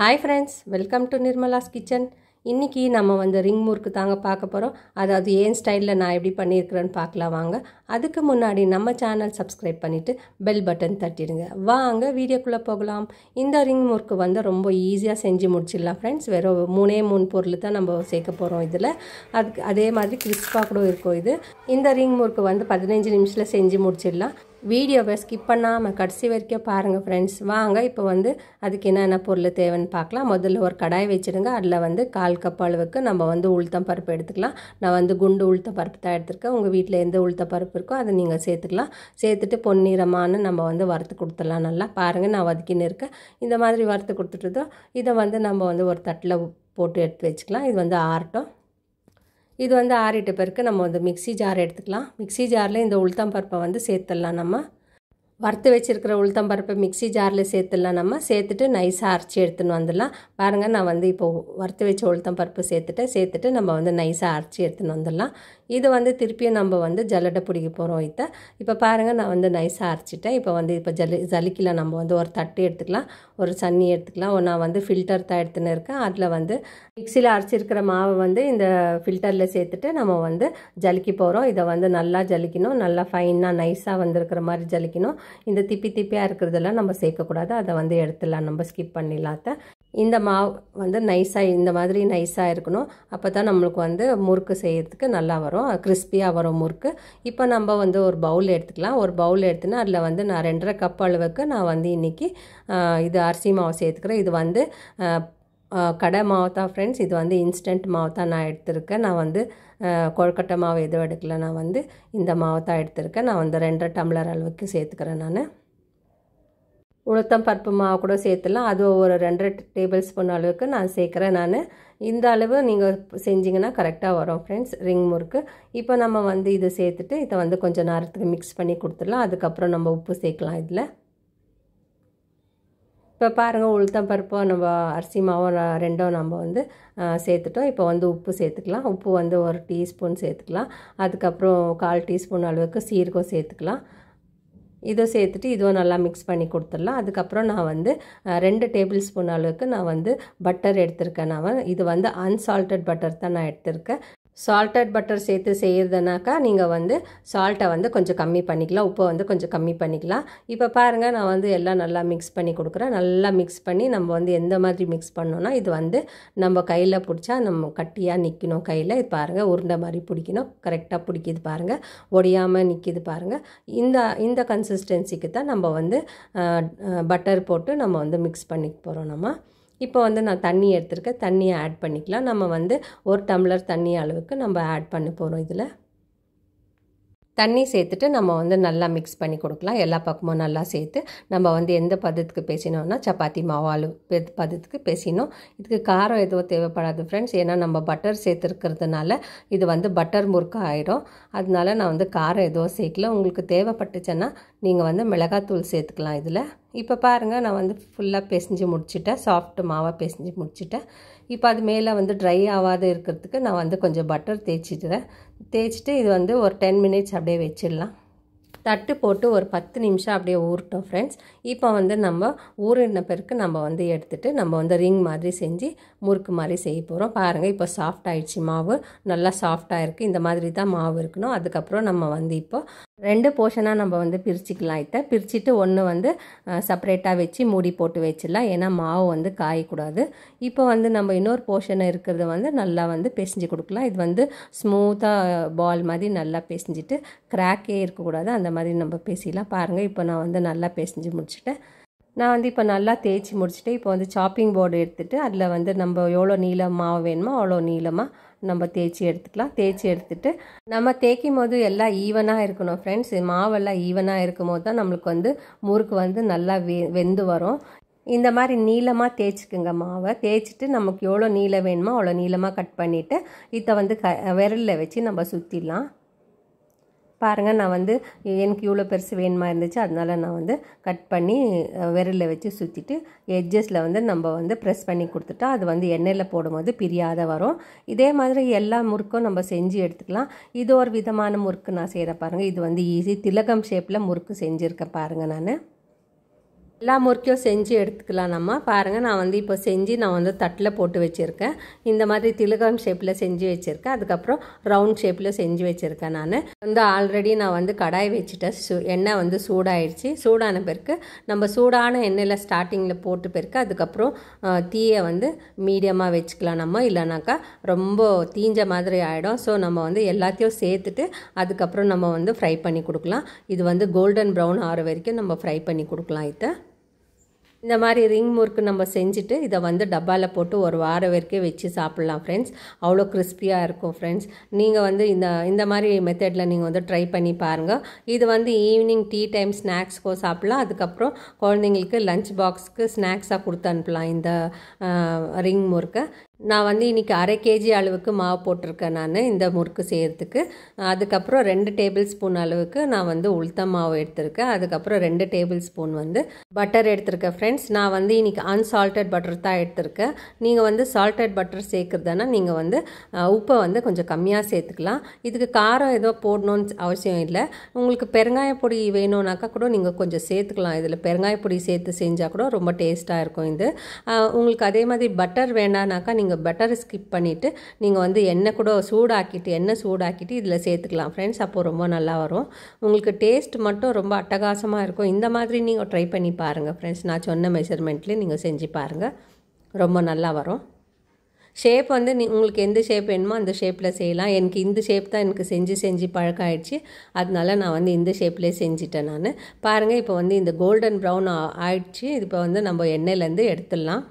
Hi friends, welcome to Nirmala's Kitchen. இன்னைக்கு நம்ம வந்து ரிங் முறுக்கு தாங்க பார்க்க போறோம். அதாவது ஏன் ஸ்டைல்ல நான் எப்படி பண்ணியிருக்கிறேன்னு பார்க்கலாம் வாங்க. அதுக்கு முன்னாடி நம்ம சேனல் சப்ஸ்கிரைப் பண்ணிட்டு பெல் பட்டன் தட்டிடுங்க. வாங்க வீடியோக்குள்ள போகலாம். இந்த ரிங் முறுக்கு வந்து ரொம்ப ஈஸியா செஞ்சு முடிச்சிடலாம் ஃப்ரெண்ட்ஸ். வெறும் 3 பொருள் தான் நம்ம சேர்க்க போறோம் இதுல. அதே மாதிரி கிறிஸ்பா கூட இருக்கும் இது. இந்த ரிங் முறுக்கு வந்து 15 நிமிஷத்துல செஞ்சு முடிச்சிடலாம். வீடியோவை ஸ்கிப் பண்ணாமல் கடைசி வரைக்கும் பாருங்கள் ஃப்ரெண்ட்ஸ். வாங்க இப்போ வந்து அதுக்கு என்னென்ன பொருள் தேவைன்னு பார்க்கலாம். முதல்ல ஒரு கடாய் வச்சுடுங்க. அதில் வந்து 1/4 கப் அளவுக்கு நம்ம வந்து உளுத்தம் பருப்பு எடுத்துக்கலாம். நான் வந்து குண்டு உளுத்த பருப்பு தான் எடுத்துருக்கேன். உங்கள் வீட்டில் எந்த உளுத்த பருப்பு இருக்கோ அதை நீங்கள் சேர்த்துக்கலாம். சேர்த்துட்டு பொன்னிறமான நம்ம வந்து வறுத்து கொடுத்துடலாம். நல்லா பாருங்கள், நான் வதக்கின்னு இருக்கேன். இந்த மாதிரி வறுத்து கொடுத்துட்டதோ இதை வந்து நம்ம வந்து ஒரு தட்டில் போட்டு எடுத்து வச்சுக்கலாம். இது வந்து ஆறட்டும். இது வந்து ஆறிட்ட பிறகு நம்ம வந்து மிக்ஸி ஜார் எடுத்துக்கலாம். மிக்ஸி ஜாரில் இந்த உளுத்தம் பருப்பை வந்து சேர்த்துடலாம். நம்ம வறுத்து வச்சுருக்கிற உளுத்தம் பருப்பை மிக்ஸி ஜாரில் சேர்த்துடலாம். நம்ம சேர்த்துட்டு நைஸாக அரைச்சி எடுத்துன்னு வந்துடலாம். பாருங்கள், நான் வந்து இப்போது வறுத்து வச்ச உளுத்தம் பருப்பு சேர்த்துட்டு நம்ம வந்து நைஸாக அரைச்சி எடுத்துன்னு வந்துடலாம். இது வந்து திருப்பியும் நம்ம வந்து ஜல்லடை பிடிக்க போகிறோம். இப்போ பாருங்கள், நான் வந்து நைஸாக அரைச்சிட்டேன். இப்போ வந்து ஜலிக்கில் நம்ம வந்து ஒரு தட்டு எடுத்துக்கலாம், ஒரு சன்னி எடுத்துக்கலாம். நான் வந்து ஃபில்டர் தான் எடுத்துன்னு இருக்கேன். அதில் வந்து மிக்ஸியில் அரைச்சிருக்கிற மாவை வந்து இந்த ஃபில்டரில் சேர்த்துட்டு நம்ம வந்து ஜலிக்க போகிறோம். இதை வந்து நல்லா ஜலிக்கணும், நல்லா ஃபைனாக நைஸாக வந்துருக்கிற மாதிரி ஜலிக்கணும். இந்த திப்பியாக இருக்கிறதெல்லாம் நம்ம சேர்க்கக்கூடாது. அதை வந்து எடுத்துடலாம், நம்ம ஸ்கிப் பண்ணிடலாத்த. இந்த மாவு வந்து நைஸாக இந்த மாதிரி நைஸாக இருக்கணும். அப்போ தான் நம்மளுக்கு வந்து முறுக்கு செய்கிறதுக்கு நல்லா வரும், கிறிஸ்பியாக வரும் முறுக்கு. இப்போ நம்ம வந்து ஒரு பவுல் எடுத்துக்கலாம். ஒரு பவுல் எடுத்துன்னா அதில் வந்து நான் 2.5 கப் அளவுக்கு நான் வந்து இன்றைக்கி இது அரிசி மாவு சேர்த்துக்கிறேன். இது வந்து கடை மாவு தான் ஃப்ரெண்ட்ஸ். இது வந்து இன்ஸ்டன்ட் மாவு தான் நான் எடுத்திருக்கேன். நான் வந்து கொழுக்கட்டை மாவு எதுவும் எடுக்கல. நான் வந்து இந்த மாவு தான் எடுத்திருக்கேன். நான் வந்து 2.5 டம்ளர் அளவுக்கு சேர்த்துக்கிறேன். நான் உளுத்தம் பருப்பு மாவு கூட சேர்த்துலாம். அது ஒரு 2.5 டேபிள் ஸ்பூன் அளவுக்கு நான் சேர்க்குறேன். நான் இந்த அளவு நீங்கள் செஞ்சிங்கன்னா கரெக்டாக வரும் ஃப்ரெண்ட்ஸ் ரிங் முறுக்கு. இப்போ நம்ம வந்து இதை சேர்த்துட்டு இதை வந்து கொஞ்சம் நேரத்துக்கு மிக்ஸ் பண்ணி கொடுத்துடலாம். அதுக்கப்புறம் நம்ம உப்பு சேர்க்கலாம் இதில். இப்போ பாருங்கள், உளுத்தம் பருப்பும் நம்ம அரிசி மாவும் ரெண்டும் நம்ம வந்து சேர்த்துட்டோம். இப்போ வந்து உப்பு சேர்த்துக்கலாம். உப்பு வந்து ஒரு டீஸ்பூன் சேர்த்துக்கலாம். அதுக்கப்புறம் 1/4 டீஸ்பூன் அளவுக்கு சீரகம் சேர்த்துக்கலாம். இதை சேர்த்துட்டு இதுவும் நல்லா மிக்ஸ் பண்ணி கொடுத்துடலாம். அதுக்கப்புறம் நான் வந்து 2 டேபிள் ஸ்பூன் அளவுக்கு நான் வந்து பட்டர் எடுத்திருக்கேன். இது வந்து அன்சால்டட் பட்டர் தான் நான் எடுத்திருக்கேன். சால்டட் பட்டர் சேர்த்து செய்கிறதுனாக்கா நீங்கள் வந்து சால்ட்டை வந்து கொஞ்சம் கம்மி பண்ணிக்கலாம், உப்பை வந்து கொஞ்சம் கம்மி பண்ணிக்கலாம். இப்போ பாருங்கள், நான் வந்து எல்லாம் நல்லா மிக்ஸ் பண்ணி கொடுக்குறேன். நல்லா மிக்ஸ் பண்ணி நம்ம வந்து எந்த மாதிரி மிக்ஸ் பண்ணோன்னா இது வந்து நம்ம கையில் பிடிச்சா நம்ம கட்டியாக நிற்கணும். கையில் இது பாருங்கள், உருண்டை மாதிரி பிடிக்கணும். கரெக்டாக பிடிக்கிது பாருங்கள், ஒடியாமல் நிற்கிது பாருங்கள். இந்த கன்சிஸ்டன்சிக்கு தான் நம்ம வந்து பட்டர் போட்டு நம்ம வந்து மிக்ஸ் பண்ணிக்க போகிறோம். நம்ம இப்போ வந்து நான் தண்ணி எடுத்துருக்கேன். தண்ணியை ஆட் பண்ணிக்கலாம். நம்ம வந்து 1 டம்ளர் தண்ணி அளவுக்கு நம்ம ஆட் பண்ண போகிறோம். இதில் தண்ணி சேர்த்துட்டு நம்ம வந்து நல்லா மிக்ஸ் பண்ணி கொடுக்கலாம். எல்லா பக்கமும் நல்லா சேர்த்து நம்ம வந்து எந்த பதத்துக்கு பேசினோம்னா சப்பாத்தி மாவு பதத்துக்கு பேசினோம். இதுக்கு காரம் எதுவும் தேவைப்படாது ஃப்ரெண்ட்ஸ். ஏன்னா நம்ம பட்டர் சேர்த்துருக்கிறதுனால இது வந்து பட்டர் முறுக்கு ஆகிடும். அதனால நான் வந்து காரம் எதுவும் சேர்க்கல. உங்களுக்கு தேவைப்பட்டுச்சுன்னா நீங்கள் வந்து மிளகாத்தூள் சேர்த்துக்கலாம் இதில். இப்போ பாருங்கள், நான் வந்து ஃபுல்லாக பிசைஞ்சு முடிச்சிட்டேன். சாஃப்ட் மாவாக பிசைஞ்சு முடிச்சிட்டேன். இப்போ அது மேலே வந்து ட்ரை ஆகாத இருக்கிறதுக்கு நான் வந்து கொஞ்சம் பட்டர் தேய்ச்சிட்டு இது வந்து ஒரு 10 மினிட்ஸ் அப்படியே வச்சிடலாம். தட்டு போட்டு ஒரு 10 நிமிஷம் அப்படியே ஊறட்டும் ஃப்ரெண்ட்ஸ். இப்போ வந்து நம்ம ஊறின பிறகு நம்ம வந்து எடுத்துகிட்டு நம்ம வந்து ரிங் மாதிரி செஞ்சு முறுக்கு மாதிரி செய்ய போகிறோம். பாருங்கள், இப்போ சாஃப்ட் ஆகிடுச்சு மாவு, நல்லா சாஃப்டாக இருக்குது. இந்த மாதிரி தான் மாவு இருக்கணும். அதுக்கப்புறம் நம்ம வந்து இப்போ 2 போர்ஷனாக நம்ம வந்து பிரிச்சுக்கலாம். பிரிச்சுட்டு ஒன்று வந்து செப்பரேட்டாக வச்சு மூடி போட்டு வச்சிடலாம். ஏன்னா மாவு வந்து காயக்கூடாது. இப்போ வந்து நம்ம இன்னொரு போர்ஷனை இருக்கிறத வந்து நல்லா வந்து பிசைஞ்சு கொடுக்கலாம். இது வந்து ஸ்மூத்தாக பால் மாதிரி நல்லா பிசைஞ்சிட்டு கிராக்கே இருக்கக்கூடாது, அந்த மாதிரி நம்ம பேசிடலாம். பாருங்கள், இப்போ நான் வந்து நல்லா பிசைஞ்சு முடிச்சுட்டேன். நான் வந்து இப்போ நல்லா தேய்ச்சி முடிச்சுட்டு இப்போ வந்து சாப்பிங் போர்டு எடுத்துகிட்டு அதில் வந்து நம்ம எவ்வளோ நீளம் மாவு வேணுமோ அவ்வளோ நீளமாக நம்ம தேய்ச்சி எடுத்துக்கலாம். தேய்ச்சி எடுத்துகிட்டு நம்ம தேய்க்கும் போது எல்லாம் ஈவனாக இருக்கணும் ஃப்ரெண்ட்ஸ். மாவெல்லாம் ஈவனாக இருக்கும் போது தான் நம்மளுக்கு வந்து முறுக்கு வந்து நல்லா வெந்து வரும். இந்த மாதிரி நீளமாக தேய்ச்சிக்குங்க மாவை. தேய்ச்சிட்டு நமக்கு எவ்வளோ நீளம் வேணுமோ அவ்வளோ நீளமாக கட் பண்ணிவிட்டு இதை வந்து விரலில் வச்சு நம்ம சுற்றிடலாம். பாருங்கள், நான் வந்து எனக்கு இவ்வளோ பெருசு வேணுமா இருந்துச்சு, அதனால நான் வந்து கட் பண்ணி விரலில் வச்சு சுற்றிட்டு எட்ஜஸில் வந்து நம்ம வந்து ப்ரெஸ் பண்ணி கொடுத்துட்டா அது வந்து எண்ணெயில் போடும்போது பிரியாத வரும். இதே மாதிரி எல்லா முறுக்கும் நம்ம செஞ்சு எடுத்துக்கலாம். இது ஒரு விதமான முறுக்கு நான் செய்கிற பாருங்கள். இது வந்து ஈஸி திலகம் ஷேப்பில் முறுக்கு செஞ்சுருக்கேன் பாருங்கள். நான் எல்லா முறுக்கையும் செஞ்சு எடுத்துக்கலாம் நம்ம. பாருங்கள், நான் வந்து இப்போ செஞ்சு நான் வந்து தட்டில் போட்டு வச்சுருக்கேன். இந்த மாதிரி திலகம் ஷேப்பில் செஞ்சு வச்சுருக்கேன். அதுக்கப்புறம் ரவுண்ட் ஷேப்பில் செஞ்சு வச்சுருக்கேன். நான் வந்து ஆல்ரெடி நான் வந்து கடாய் வச்சுட்டேன். எண்ணெய் வந்து சூடாயிடுச்சு. சூடான பிறகு நம்ம சூடான எண்ணெயில் ஸ்டார்டிங்கில் போட்டு பிறகு அதுக்கப்புறம் தீயை வந்து மீடியமாக வச்சுக்கலாம் நம்ம. இல்லைனாக்கா ரொம்ப தீஞ்ச மாதிரி ஆகிடும். ஸோ நம்ம வந்து எல்லாத்தையும் சேர்த்துட்டு அதுக்கப்புறம் நம்ம வந்து ஃப்ரை பண்ணி கொடுக்கலாம். இது வந்து கோல்டன் ப்ரௌன் ஆகிற வரைக்கும் நம்ம ஃப்ரை பண்ணி கொடுக்கலாம். இதை இந்த மாதிரி ரிங் முறுக்கு நம்ம செஞ்சுட்டு இதை வந்து டப்பாவில் போட்டு ஒரு வாரம் வரைக்கும் வச்சு சாப்பிட்லாம் ஃப்ரெண்ட்ஸ். அவ்வளோ கிறிஸ்பியாக இருக்கும் ஃப்ரெண்ட்ஸ். நீங்கள் வந்து இந்த மாதிரி மெத்தடில் நீங்கள் வந்து ட்ரை பண்ணி பாருங்கள். இது வந்து ஈவினிங் டீ டைம் ஸ்நாக்ஸ்க்கோ சாப்பிட்லாம். அதுக்கப்புறம் குழந்தைங்களுக்கு லஞ்ச் பாக்ஸுக்கு ஸ்நாக்ஸாக கொடுத்து அனுப்பலாம் இந்த ரிங் முறுக்கை. நான் வந்து இன்றைக்கி 1/2 kg அளவுக்கு மாவு போட்டிருக்கேன் நான் இந்த முறுக்கு செய்கிறதுக்கு. அதுக்கப்புறம் 2 டேபிள் ஸ்பூன் அளவுக்கு நான் வந்து உளுத்தம் மாவு எடுத்திருக்கேன். அதுக்கப்புறம் 2 டேபிள் ஸ்பூன் வந்து பட்டர் எடுத்திருக்கேன் ஃப்ரெண்ட்ஸ். நான் வந்து இன்றைக்கி அன்சால்டட் பட்டர் தான் எடுத்திருக்கேன். நீங்கள் வந்து சால்டட் பட்டர் சேர்க்குறதுனா நீங்கள் வந்து உப்பை வந்து கொஞ்சம் கம்மியாக சேர்த்துக்கலாம். இதுக்கு காரம் ஏதோ போடணும்னு அவசியம் இல்லை. உங்களுக்கு பெருங்காய பொடி வேணும்னாக்கா கூட நீங்கள் கொஞ்சம் சேர்த்துக்கலாம். இதில் பெருங்காய பொடி சேர்த்து செஞ்சால் கூட ரொம்ப டேஸ்ட்டாக இருக்கும் இது. உங்களுக்கு அதே மாதிரி பட்டர் வேண்டானாக்கா நீங்கள் பட்டரை ஸ்கிப் பண்ணிவிட்டு நீங்கள் வந்து எண்ணெய் சூடாக்கிட்டு இதில் சேர்த்துக்கலாம் ஃப்ரெண்ட்ஸ். அப்போது ரொம்ப நல்லா வரும். உங்களுக்கு டேஸ்ட் மட்டும் ரொம்ப அட்டகாசமாக இருக்கும். இந்த மாதிரி நீங்கள் ட்ரை பண்ணி பாருங்கள் ஃப்ரெண்ட்ஸ். நான் சொன்ன மெஷர்மெண்ட்லேயே நீங்கள் செஞ்சு பாருங்கள், ரொம்ப நல்லா வரும். ஷேப் வந்து உங்களுக்கு எந்த ஷேப் வேணுமோ அந்த ஷேப்பில் செய்யலாம். எனக்கு இந்த ஷேப் தான் எனக்கு செஞ்சு பழக்கம் ஆயிடுச்சு. அதனால நான் வந்து இந்த ஷேப்லேயே செஞ்சுட்டேன் நான். பாருங்கள், இப்போ வந்து இந்த கோல்டன் ப்ரௌன் ஆயிடுச்சு. இப்போ வந்து நம்ம எண்ணெயிலேருந்து எடுத்துடலாம்.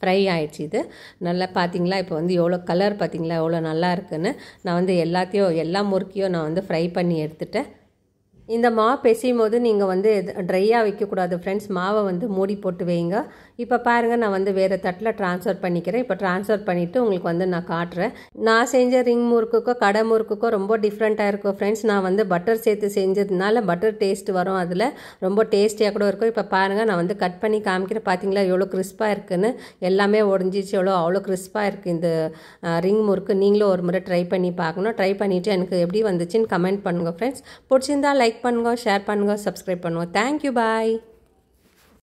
ஃப்ரை ஆகிடுச்சு. இது நல்லா பார்த்தீங்களா, இப்போ வந்து எவ்வளோ கலர் பார்த்தீங்களா எவ்வளோ நல்லா இருக்குன்னு. நான் வந்து எல்லா முறுக்கையும் நான் வந்து ஃப்ரை பண்ணி எடுத்துட்டேன். இந்த மாவு பிசையும் போது நீங்கள் வந்து ட்ரையாக வைக்கக்கூடாது ஃப்ரெண்ட்ஸ். மாவை வந்து மூடி போட்டு வைங்க. இப்போ பாருங்கள், நான் வந்து வேறு தட்டில் ட்ரான்ஸ்ஃபர் பண்ணிக்கிறேன். இப்போ ட்ரான்ஸ்ஃபர் பண்ணிவிட்டு உங்களுக்கு வந்து நான் காட்டுறேன். நான் செஞ்ச ரிங் முறுக்குக்கோ கடை முறுக்குக்கோ ரொம்ப டிஃப்ரெண்ட்டாக இருக்கும் ஃப்ரெண்ட்ஸ். நான் வந்து பட்டர் சேர்த்து செஞ்சதுனால பட்டர் டேஸ்ட் வரும். அதில் ரொம்ப டேஸ்டியாக கூட இருக்கும். இப்போ பாருங்கள், நான் வந்து கட் பண்ணி காமிக்கிறேன். பார்த்தீங்களா எவ்வளோ கிறிஸ்பாக இருக்குன்னு. எல்லாமே உடஞ்சிச்சு. அவ்வளோ கிறிஸ்பாக இருக்குது இந்த ரிங் முறுக்கு. நீங்களும் ஒரு முறை ட்ரை பண்ணி பார்க்கணும். ட்ரை பண்ணிவிட்டு எனக்கு எப்படி வந்துச்சுன்னு கமெண்ட் பண்ணுங்கள் ஃப்ரெண்ட்ஸ். பிடிச்சிருந்தா லைக் பண்ணுங்க, ஷேர் பண்ணுங்க, சப்ஸ்கிரைப் பண்ணுங்க. தேங்க்யூ, பாய்.